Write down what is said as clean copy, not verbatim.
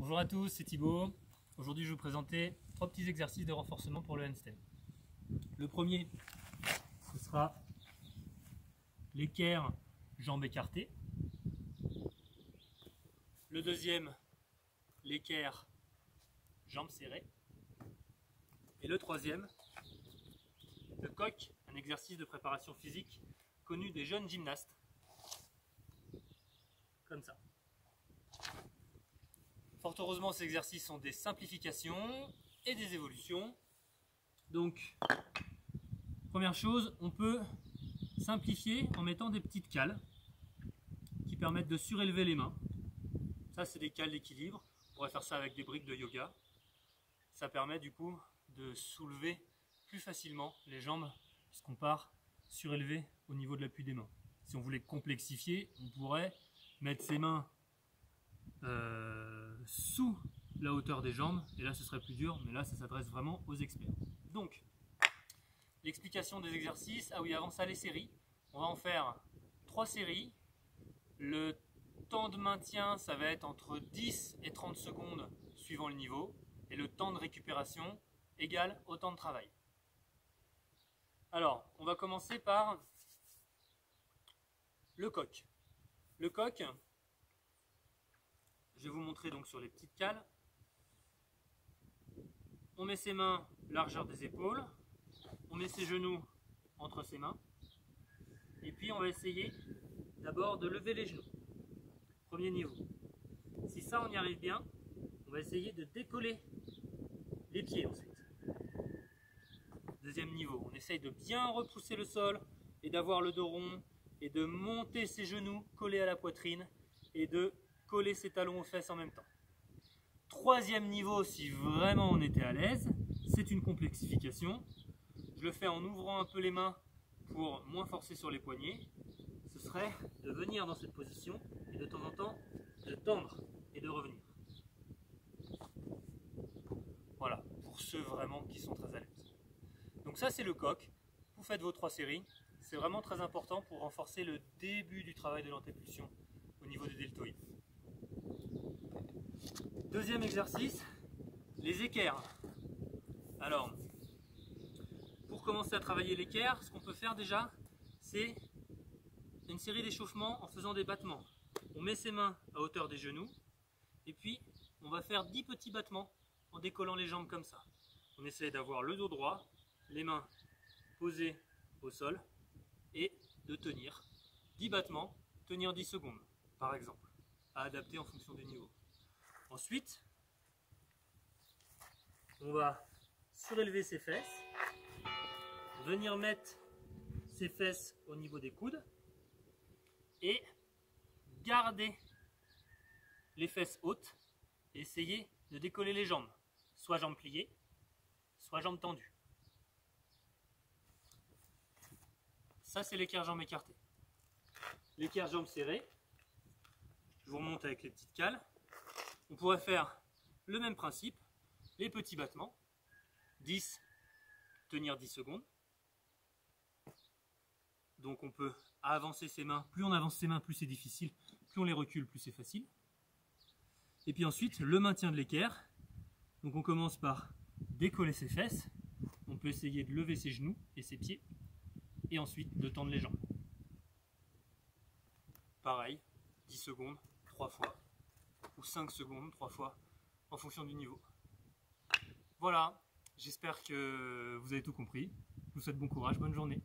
Bonjour à tous, c'est Thibaut. Aujourd'hui, je vais vous présenter 3 petits exercices de renforcement pour le handstand. Le premier, ce sera l'équerre jambes écartées. Le deuxième, l'équerre jambes serrées. Et le troisième, le coq, un exercice de préparation physique connu des jeunes gymnastes. Comme ça. Fort heureusement, ces exercices sont des simplifications et des évolutions. Donc, première chose, on peut simplifier en mettant des petites cales qui permettent de surélever les mains. Ça, c'est des cales d'équilibre. On pourrait faire ça avec des briques de yoga. Ça permet du coup de soulever plus facilement les jambes puisqu'on part surélevé au niveau de l'appui des mains. Si on voulait complexifier, on pourrait mettre ses mains sous la hauteur des jambes et là ce serait plus dur, mais là ça s'adresse vraiment aux experts. Donc l'explication des exercices, ah oui, avant ça, les séries, on va en faire 3 séries. Le temps de maintien, ça va être entre 10 et 30 secondes suivant le niveau, et le temps de récupération égale au temps de travail. Alors on va commencer par le coq. Le coq, je vais vous montrer donc sur les petites cales. On met ses mains largeur des épaules, on met ses genoux entre ses mains, et puis on va essayer d'abord de lever les genoux. Premier niveau. Si ça on y arrive bien, on va essayer de décoller les pieds ensuite. Deuxième niveau, on essaye de bien repousser le sol et d'avoir le dos rond et de monter ses genoux collés à la poitrine et de coller ses talons aux fesses en même temps. Troisième niveau, si vraiment on était à l'aise, c'est une complexification. Je le fais en ouvrant un peu les mains pour moins forcer sur les poignets. Ce serait de venir dans cette position et de temps en temps de tendre et de revenir. Voilà, pour ceux vraiment qui sont très à l'aise. Donc ça c'est le coq. Vous faites vos 3 séries. C'est vraiment très important pour renforcer le début du travail de l'antépulsion au niveau des deltoïdes. Deuxième exercice, les équerres. Alors, pour commencer à travailler l'équerre, ce qu'on peut faire déjà, c'est une série d'échauffements en faisant des battements. On met ses mains à hauteur des genoux, et puis on va faire 10 petits battements en décollant les jambes comme ça. On essaie d'avoir le dos droit, les mains posées au sol, et de tenir 10 battements, tenir 10 secondes, par exemple, à adapter en fonction du niveau. Ensuite, on va surélever ses fesses, venir mettre ses fesses au niveau des coudes et garder les fesses hautes et essayer de décoller les jambes, soit jambes pliées, soit jambes tendues. Ça, c'est l'équerre jambes écartées. L'équerre jambes serrées, je vous remonte avec les petites cales. On pourrait faire le même principe, les petits battements, 10, tenir 10 secondes. Donc on peut avancer ses mains, plus on avance ses mains, plus c'est difficile, plus on les recule, plus c'est facile. Et puis ensuite, le maintien de l'équerre. Donc on commence par décoller ses fesses, on peut essayer de lever ses genoux et ses pieds, et ensuite de tendre les jambes. Pareil, 10 secondes, 3 fois. Ou 5 secondes, 3 fois, en fonction du niveau. Voilà, j'espère que vous avez tout compris. Je vous souhaite bon courage, bonne journée.